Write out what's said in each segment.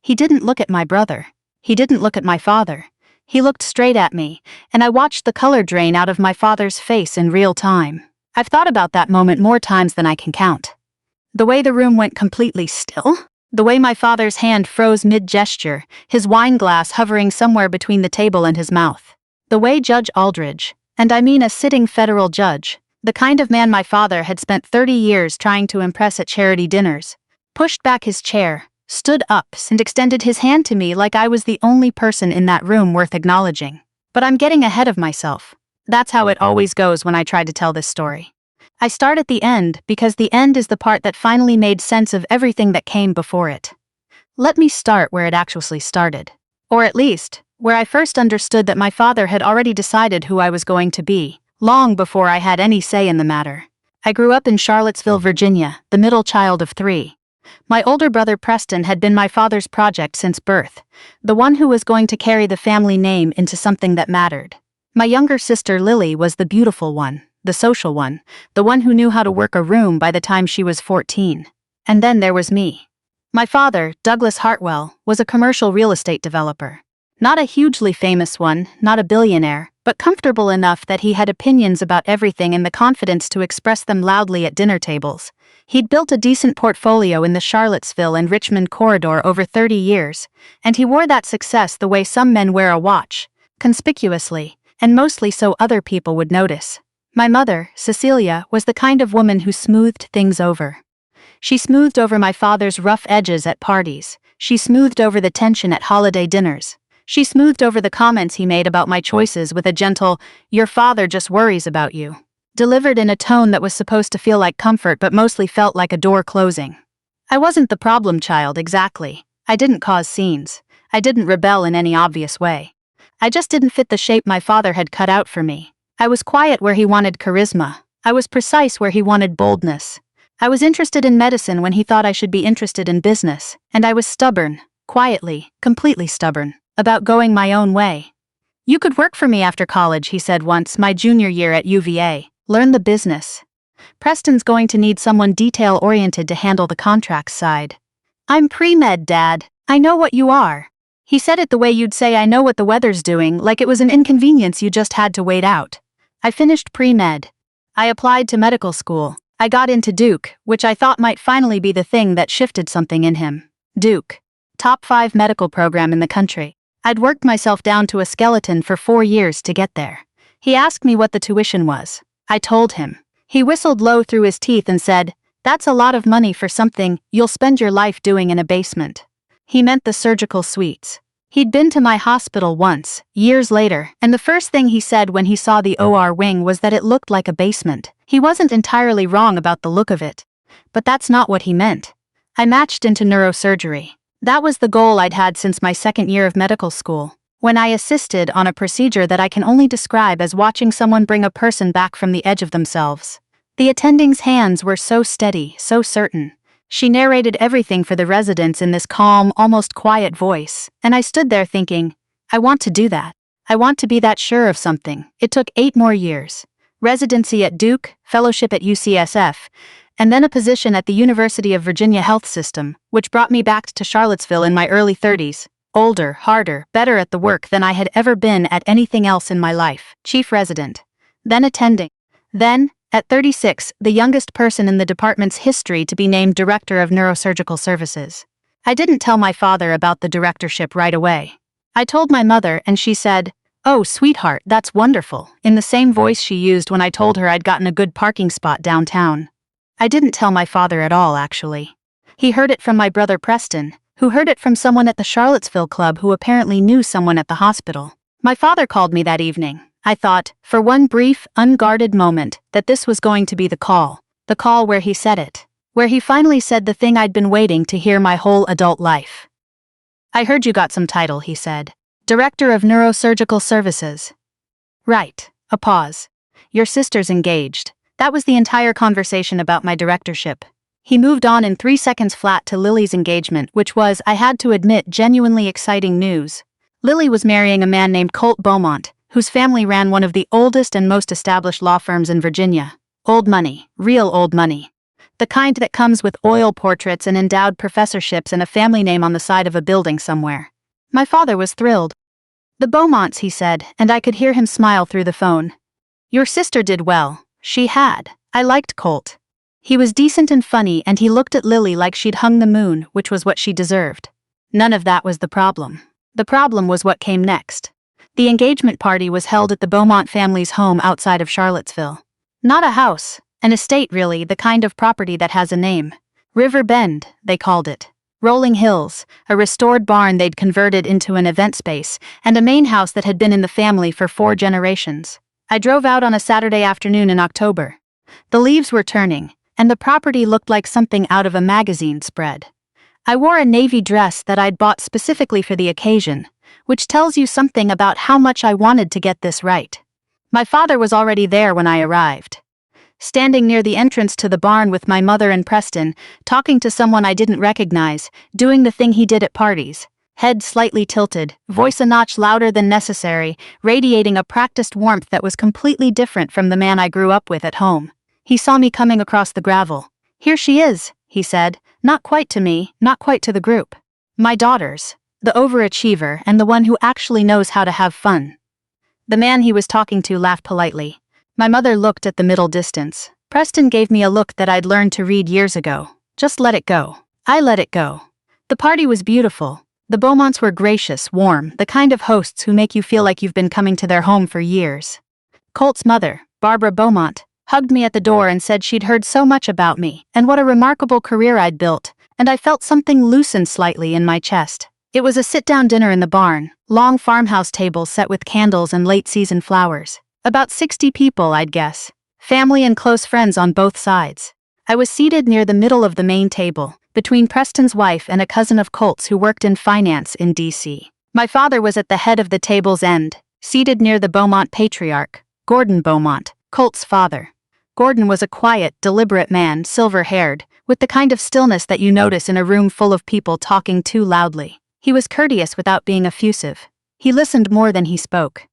He didn't look at my brother. He didn't look at my father. He looked straight at me, and I watched the color drain out of my father's face in real time. I've thought about that moment more times than I can count. The way the room went completely still. The way my father's hand froze mid-gesture, his wine glass hovering somewhere between the table and his mouth. The way Judge Aldridge, and I mean a sitting federal judge, the kind of man my father had spent 30 years trying to impress at charity dinners, pushed back his chair, stood up and extended his hand to me like I was the only person in that room worth acknowledging. But I'm getting ahead of myself. That's how it always goes when I try to tell this story. I start at the end because the end is the part that finally made sense of everything that came before it. Let me start where it actually started. Or at least, where I first understood that my father had already decided who I was going to be, long before I had any say in the matter. I grew up in Charlottesville, Virginia, the middle child of 3. My older brother Preston had been my father's project since birth, the one who was going to carry the family name into something that mattered. My younger sister Lily was the beautiful one, the social one, the one who knew how to work a room by the time she was 14. And then there was me. My father, Douglas Hartwell, was a commercial real estate developer. Not a hugely famous one, not a billionaire, but comfortable enough that he had opinions about everything and the confidence to express them loudly at dinner tables. He'd built a decent portfolio in the Charlottesville and Richmond corridor over 30 years, and he wore that success the way some men wear a watch, conspicuously, and mostly so other people would notice. My mother, Cecilia, was the kind of woman who smoothed things over. She smoothed over my father's rough edges at parties. She smoothed over the tension at holiday dinners. She smoothed over the comments he made about my choices with a gentle, "Your father just worries about you," delivered in a tone that was supposed to feel like comfort but mostly felt like a door closing. I wasn't the problem child exactly. I didn't cause scenes. I didn't rebel in any obvious way. I just didn't fit the shape my father had cut out for me. I was quiet where he wanted charisma. I was precise where he wanted boldness. I was interested in medicine when he thought I should be interested in business, and I was stubborn, quietly, completely stubborn, about going my own way. "You could work for me after college," he said once, my junior year at UVA. "Learn the business. Preston's going to need someone detail-oriented to handle the contracts side." "I'm pre-med, Dad. I know what you are." He said it the way you'd say I know what the weather's doing, like it was an inconvenience you just had to wait out. I finished pre-med. I applied to medical school. I got into Duke, which I thought might finally be the thing that shifted something in him. Duke. Top 5 medical program in the country. I'd worked myself down to a skeleton for 4 years to get there. He asked me what the tuition was. I told him. He whistled low through his teeth and said, "That's a lot of money for something you'll spend your life doing in a basement." He meant the surgical suites. He'd been to my hospital once, years later, and the first thing he said when he saw the OR wing was that it looked like a basement. He wasn't entirely wrong about the look of it. But that's not what he meant. I matched into neurosurgery. That was the goal I'd had since my second year of medical school, when I assisted on a procedure that I can only describe as watching someone bring a person back from the edge of themselves. The attending's hands were so steady, so certain. She narrated everything for the residents in this calm, almost quiet voice, and I stood there thinking, I want to do that. I want to be that sure of something. It took 8 more years. Residency at Duke, fellowship at UCSF, and then a position at the University of Virginia Health System, which brought me back to Charlottesville in my early 30s, older, harder, better at the work than I had ever been at anything else in my life, chief resident, then attending. Then, at 36, the youngest person in the department's history to be named Director of Neurosurgical Services. I didn't tell my father about the directorship right away. I told my mother and she said, "Oh, sweetheart, that's wonderful," in the same voice she used when I told her I'd gotten a good parking spot downtown. I didn't tell my father at all, actually. He heard it from my brother Preston, who heard it from someone at the Charlottesville club who apparently knew someone at the hospital. My father called me that evening. I thought, for one brief, unguarded moment, that this was going to be the call where he said it, where he finally said the thing I'd been waiting to hear my whole adult life. "I heard you got some title," he said. "Director of Neurosurgical Services." "Right." A pause. "Your sister's engaged." That was the entire conversation about my directorship. He moved on in 3 seconds flat to Lily's engagement, which was, I had to admit, genuinely exciting news. Lily was marrying a man named Colt Beaumont, whose family ran one of the oldest and most established law firms in Virginia. Old money, real old money. The kind that comes with oil portraits and endowed professorships and a family name on the side of a building somewhere. My father was thrilled. "The Beaumonts," he said, and I could hear him smile through the phone. "Your sister did well. She had. I liked Colt. He was decent and funny, and he looked at Lily like she'd hung the moon, which was what she deserved." None of that was the problem. The problem was what came next. The engagement party was held at the Beaumont family's home outside of Charlottesville. Not a house, an estate really, the kind of property that has a name. River Bend, they called it. Rolling hills, a restored barn they'd converted into an event space, and a main house that had been in the family for 4 generations. I drove out on a Saturday afternoon in October. The leaves were turning, and the property looked like something out of a magazine spread. I wore a navy dress that I'd bought specifically for the occasion, which tells you something about how much I wanted to get this right. My father was already there when I arrived. Standing near the entrance to the barn with my mother and Preston, talking to someone I didn't recognize, doing the thing he did at parties. Head slightly tilted, voice a notch louder than necessary, radiating a practiced warmth that was completely different from the man I grew up with at home. He saw me coming across the gravel. "Here she is," he said, not quite to me, not quite to the group. "My daughters. The overachiever and the one who actually knows how to have fun." The man he was talking to laughed politely. My mother looked at the middle distance. Preston gave me a look that I'd learned to read years ago. Just let it go. I let it go. The party was beautiful. The Beaumonts were gracious, warm, the kind of hosts who make you feel like you've been coming to their home for years. Colt's mother, Barbara Beaumont, hugged me at the door and said she'd heard so much about me and what a remarkable career I'd built, and I felt something loosen slightly in my chest. It was a sit-down dinner in the barn, long farmhouse tables set with candles and late-season flowers. About 60 people, I'd guess. Family and close friends on both sides. I was seated near the middle of the main table, between Preston's wife and a cousin of Colt's who worked in finance in D.C. My father was at the head of the table's end, seated near the Beaumont patriarch, Gordon Beaumont, Colt's father. Gordon was a quiet, deliberate man, silver-haired, with the kind of stillness that you notice in a room full of people talking too loudly. He was courteous without being effusive. He listened more than he spoke.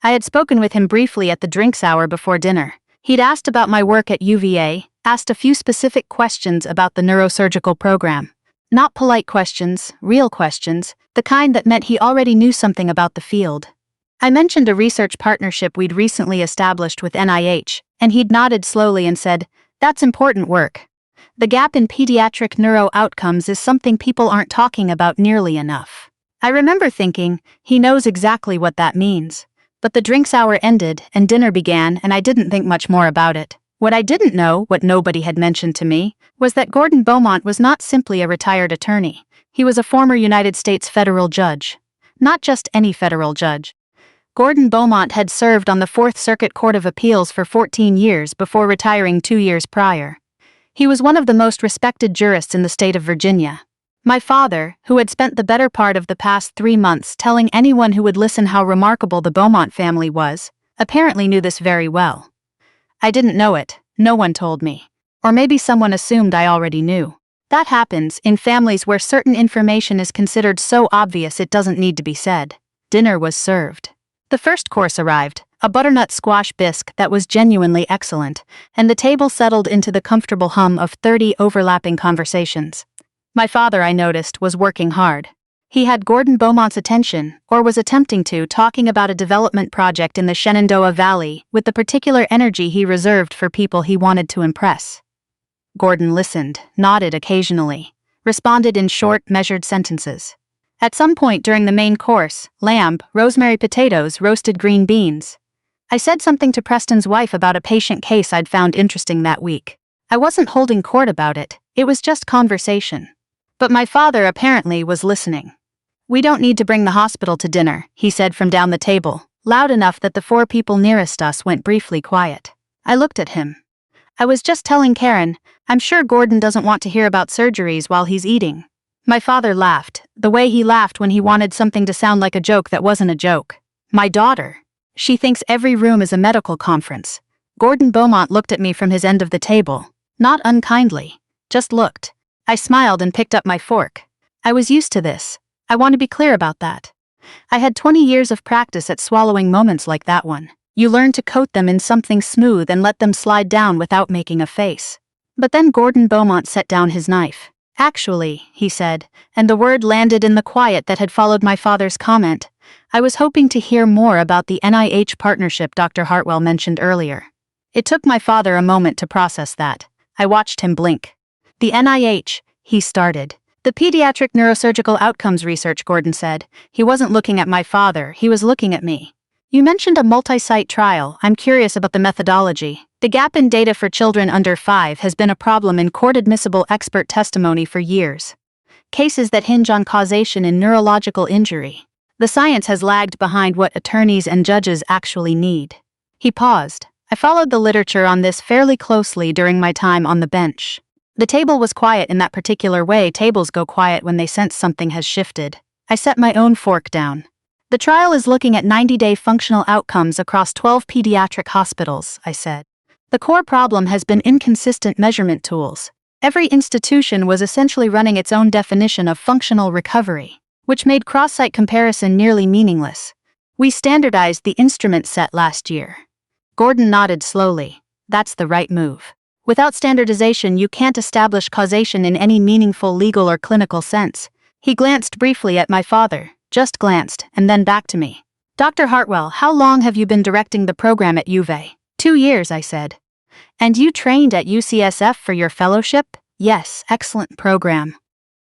I had spoken with him briefly at the drinks hour before dinner. He'd asked about my work at UVA, asked a few specific questions about the neurosurgical program. Not polite questions, real questions, the kind that meant he already knew something about the field. I mentioned a research partnership we'd recently established with NIH, and he'd nodded slowly and said, "That's important work. The gap in pediatric neuro outcomes is something people aren't talking about nearly enough." I remember thinking, he knows exactly what that means. But the drinks hour ended and dinner began, and I didn't think much more about it. What I didn't know, what nobody had mentioned to me, was that Gordon Beaumont was not simply a retired attorney. He was a former United States federal judge. Not just any federal judge. Gordon Beaumont had served on the Fourth Circuit Court of Appeals for 14 years before retiring 2 years prior. He was one of the most respected jurists in the state of Virginia. My father, who had spent the better part of the past 3 months telling anyone who would listen how remarkable the Beaumont family was, apparently knew this very well. I didn't know it, no one told me. Or maybe someone assumed I already knew. That happens in families where certain information is considered so obvious it doesn't need to be said. Dinner was served. The first course arrived, a butternut squash bisque that was genuinely excellent, and the table settled into the comfortable hum of 30 overlapping conversations. My father, I noticed, was working hard. He had Gordon Beaumont's attention, or was attempting to, talking about a development project in the Shenandoah Valley with the particular energy he reserved for people he wanted to impress. Gordon listened, nodded occasionally, responded in short, measured sentences. At some point during the main course, lamb, rosemary potatoes, roasted green beans. I said something to Preston's wife about a patient case I'd found interesting that week. I wasn't holding court about it, it was just conversation. But my father apparently was listening. "We don't need to bring the hospital to dinner," he said from down the table, loud enough that the 4 people nearest us went briefly quiet. I looked at him. "I was just telling Karen, I'm sure Gordon doesn't want to hear about surgeries while he's eating." My father laughed, the way he laughed when he wanted something to sound like a joke that wasn't a joke. "My daughter. She thinks every room is a medical conference." Gordon Beaumont looked at me from his end of the table, not unkindly, just looked. I smiled and picked up my fork. I was used to this. I want to be clear about that. I had 20 years of practice at swallowing moments like that one. You learn to coat them in something smooth and let them slide down without making a face. But then Gordon Beaumont set down his knife. "Actually," he said, and the word landed in the quiet that had followed my father's comment, "I was hoping to hear more about the NIH partnership Dr. Hartwell mentioned earlier." It took my father a moment to process that. I watched him blink. "The NIH," he started. "The Pediatric Neurosurgical Outcomes Research," Gordon said. He wasn't looking at my father, he was looking at me. "You mentioned a multi-site trial. I'm curious about the methodology. The gap in data for children under 5 has been a problem in court-admissible expert testimony for years. Cases that hinge on causation in neurological injury. The science has lagged behind what attorneys and judges actually need." He paused. I followed the literature on this fairly closely during my time on the bench. The table was quiet in that particular way tables go quiet when they sense something has shifted. I set my own fork down. "The trial is looking at 90-day functional outcomes across 12 pediatric hospitals," I said. "The core problem has been inconsistent measurement tools. Every institution was essentially running its own definition of functional recovery, which made cross-site comparison nearly meaningless. We standardized the instrument set last year." Gordon nodded slowly. "That's the right move. Without standardization, you can't establish causation in any meaningful legal or clinical sense." He glanced briefly at my father, just glanced, and then back to me. "Dr. Hartwell, how long have you been directing the program at UVA?" 2 years, I said. "And you trained at UCSF for your fellowship?" "Yes, excellent program."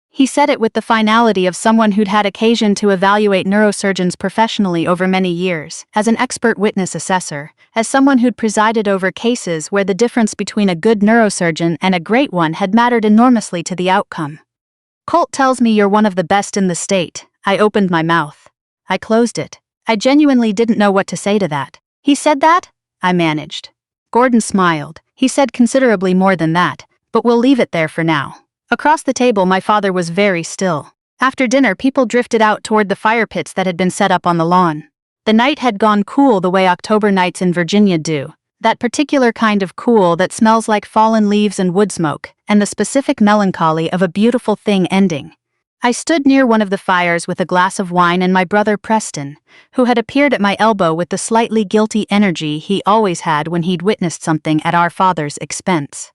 He said it with the finality of someone who'd had occasion to evaluate neurosurgeons professionally over many years, as an expert witness assessor, as someone who'd presided over cases where the difference between a good neurosurgeon and a great one had mattered enormously to the outcome. "Colt tells me you're one of the best in the state." I opened my mouth. I closed it. I genuinely didn't know what to say to that. "He said that?" I managed. Gordon smiled. "He said considerably more than that, but we'll leave it there for now." Across the table, my father was very still. After dinner, people drifted out toward the fire pits that had been set up on the lawn. The night had gone cool the way October nights in Virginia do, that particular kind of cool that smells like fallen leaves and wood smoke, and the specific melancholy of a beautiful thing ending. I stood near one of the fires with a glass of wine and my brother Preston, who had appeared at my elbow with the slightly guilty energy he always had when he'd witnessed something at our father's expense.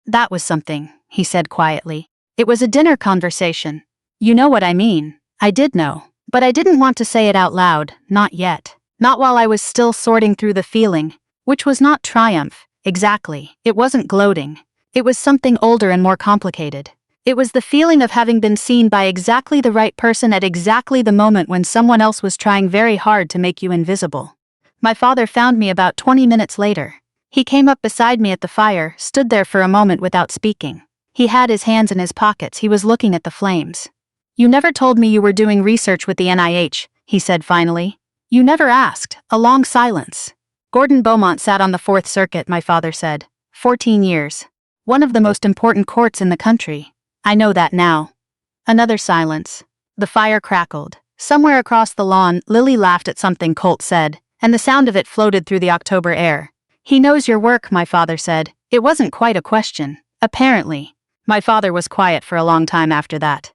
"That was something," he said quietly. "It was a dinner conversation. You know what I mean." I did know, but I didn't want to say it out loud, not yet. Not while I was still sorting through the feeling, which was not triumph, exactly. It wasn't gloating. It was something older and more complicated. It was the feeling of having been seen by exactly the right person at exactly the moment when someone else was trying very hard to make you invisible. My father found me about 20 minutes later. He came up beside me at the fire, stood there for a moment without speaking. He had his hands in his pockets, he was looking at the flames. "You never told me you were doing research with the NIH, he said finally. "You never asked." A long silence. "Gordon Beaumont sat on the Fourth Circuit," my father said. 14 years. One of the most important courts in the country. "I know that now." Another silence. The fire crackled. Somewhere across the lawn, Lily laughed at something Colt said, and the sound of it floated through the October air. "He knows your work," my father said. It wasn't quite a question. Apparently. My father was quiet for a long time after that.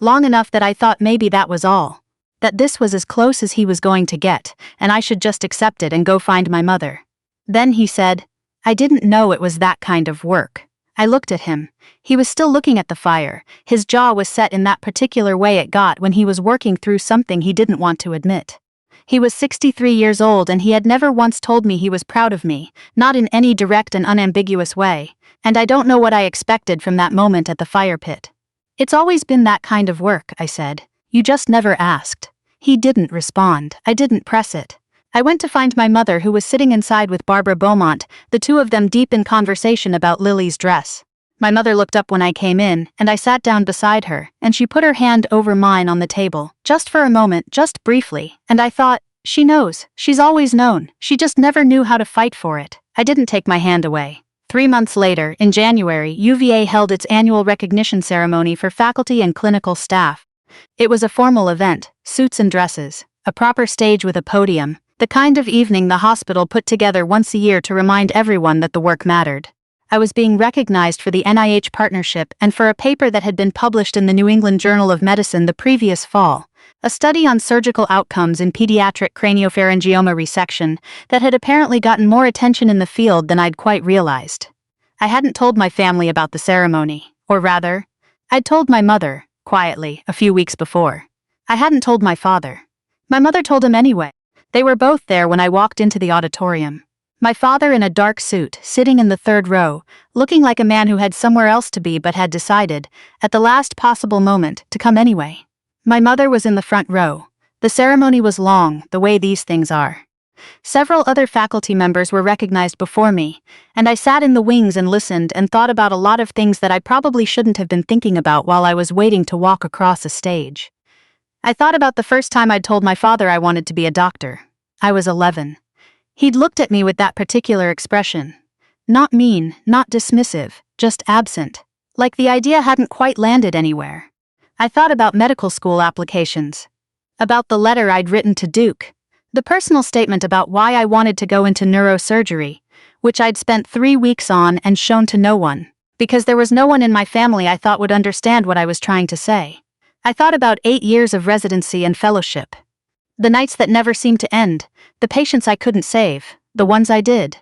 Long enough that I thought maybe that was all. That this was as close as he was going to get, and I should just accept it and go find my mother. Then he said, "I didn't know it was that kind of work." I looked at him. He was still looking at the fire. His jaw was set in that particular way it got when he was working through something he didn't want to admit. He was 63 years old and he had never once told me he was proud of me, not in any direct and unambiguous way, and I don't know what I expected from that moment at the fire pit. "It's always been that kind of work," I said. "You just never asked." He didn't respond. I didn't press it. I went to find my mother, who was sitting inside with Barbara Beaumont, the two of them deep in conversation about Lily's dress. My mother looked up when I came in, and I sat down beside her, and she put her hand over mine on the table, just for a moment, just briefly, and I thought, she knows, she's always known, she just never knew how to fight for it. I didn't take my hand away. 3 months later, in January, UVA held its annual recognition ceremony for faculty and clinical staff. It was a formal event, suits and dresses, a proper stage with a podium, the kind of evening the hospital put together once a year to remind everyone that the work mattered. I was being recognized for the NIH partnership and for a paper that had been published in the New England Journal of Medicine the previous fall, a study on surgical outcomes in pediatric craniopharyngioma resection that had apparently gotten more attention in the field than I'd quite realized. I hadn't told my family about the ceremony, or rather, I'd told my mother, quietly, a few weeks before. I hadn't told my father. My mother told him anyway. They were both there when I walked into the auditorium. My father in a dark suit, sitting in the third row, looking like a man who had somewhere else to be but had decided, at the last possible moment, to come anyway. My mother was in the front row. The ceremony was long, the way these things are. Several other faculty members were recognized before me, and I sat in the wings and listened and thought about a lot of things that I probably shouldn't have been thinking about while I was waiting to walk across a stage. I thought about the first time I'd told my father I wanted to be a doctor. I was 11. He'd looked at me with that particular expression. Not mean, not dismissive, just absent. Like the idea hadn't quite landed anywhere. I thought about medical school applications. About the letter I'd written to Duke. The personal statement about why I wanted to go into neurosurgery, which I'd spent 3 weeks on and shown to no one, because there was no one in my family I thought would understand what I was trying to say. I thought about 8 years of residency and fellowship. The nights that never seemed to end, the patients I couldn't save, the ones I did.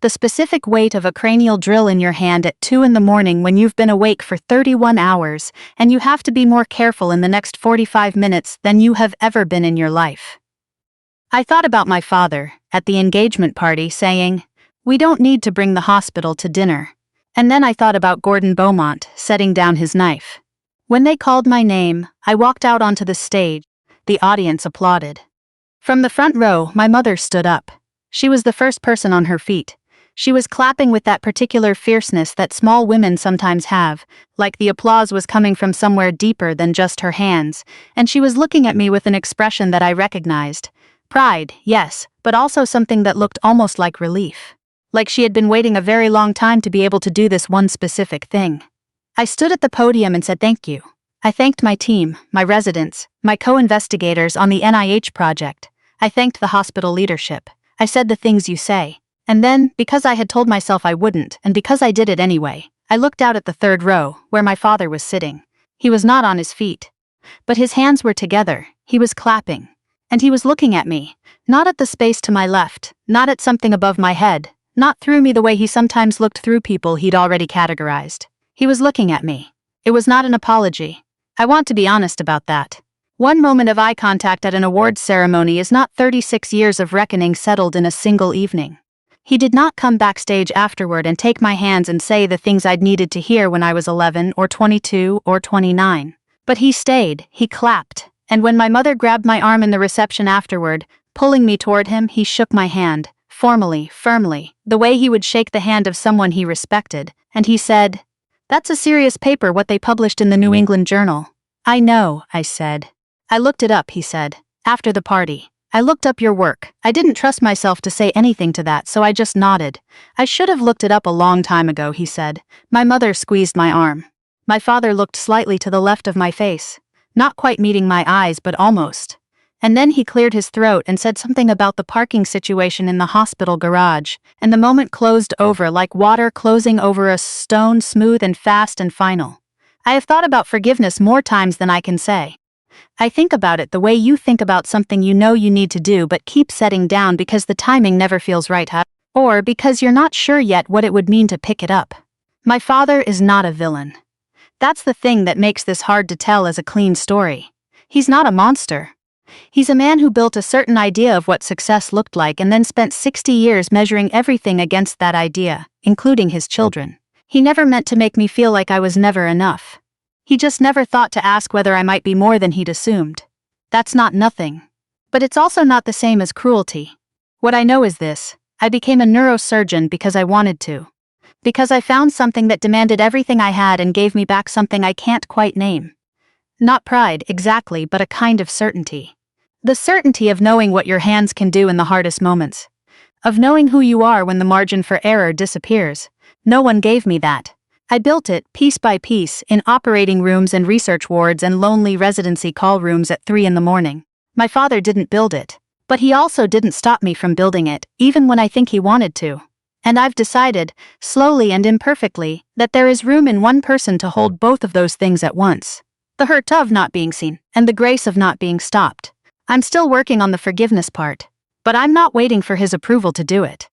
The specific weight of a cranial drill in your hand at 2 in the morning when you've been awake for 31 hours and you have to be more careful in the next 45 minutes than you have ever been in your life. I thought about my father, at the engagement party, saying, "We don't need to bring the hospital to dinner." And then I thought about Gordon Beaumont setting down his knife. When they called my name, I walked out onto the stage. The audience applauded. From the front row, my mother stood up. She was the first person on her feet. She was clapping with that particular fierceness that small women sometimes have, like the applause was coming from somewhere deeper than just her hands, and she was looking at me with an expression that I recognized. Pride, yes, but also something that looked almost like relief. Like she had been waiting a very long time to be able to do this one specific thing. I stood at the podium and said thank you. I thanked my team, my residents, my co-investigators on the NIH project. I thanked the hospital leadership. I said the things you say. And then, because I had told myself I wouldn't, and because I did it anyway, I looked out at the third row, where my father was sitting. He was not on his feet. But his hands were together, he was clapping. And he was looking at me, not at the space to my left, not at something above my head, not through me the way he sometimes looked through people he'd already categorized. He was looking at me. It was not an apology. I want to be honest about that. One moment of eye contact at an awards ceremony is not 36 years of reckoning settled in a single evening. He did not come backstage afterward and take my hands and say the things I'd needed to hear when I was 11 or 22 or 29. But he stayed, he clapped, and when my mother grabbed my arm in the reception afterward, pulling me toward him, he shook my hand, formally, firmly, the way he would shake the hand of someone he respected, and he said, "That's a serious paper what they published in the New England Journal." "I know," I said. "I looked it up," he said, "after the party. I looked up your work. I didn't trust myself to say anything to that, so I just nodded." "I should have looked it up a long time ago," he said. My mother squeezed my arm. My father looked slightly to the left of my face, not quite meeting my eyes but almost. And then he cleared his throat and said something about the parking situation in the hospital garage, and the moment closed over like water closing over a stone, smooth and fast and final. I have thought about forgiveness more times than I can say. I think about it the way you think about something you know you need to do but keep setting down because the timing never feels right, or because you're not sure yet what it would mean to pick it up. My father is not a villain. That's the thing that makes this hard to tell as a clean story. He's not a monster. He's a man who built a certain idea of what success looked like and then spent 60 years measuring everything against that idea, including his children. He never meant to make me feel like I was never enough. He just never thought to ask whether I might be more than he'd assumed. That's not nothing. But it's also not the same as cruelty. What I know is this: I became a neurosurgeon because I wanted to. Because I found something that demanded everything I had and gave me back something I can't quite name. Not pride, exactly, but a kind of certainty. The certainty of knowing what your hands can do in the hardest moments. Of knowing who you are when the margin for error disappears. No one gave me that. I built it, piece by piece, in operating rooms and research wards and lonely residency call rooms at 3 in the morning. My father didn't build it. But he also didn't stop me from building it, even when I think he wanted to. And I've decided, slowly and imperfectly, that there is room in one person to hold both of those things at once. The hurt of not being seen, and the grace of not being stopped. I'm still working on the forgiveness part. But I'm not waiting for his approval to do it.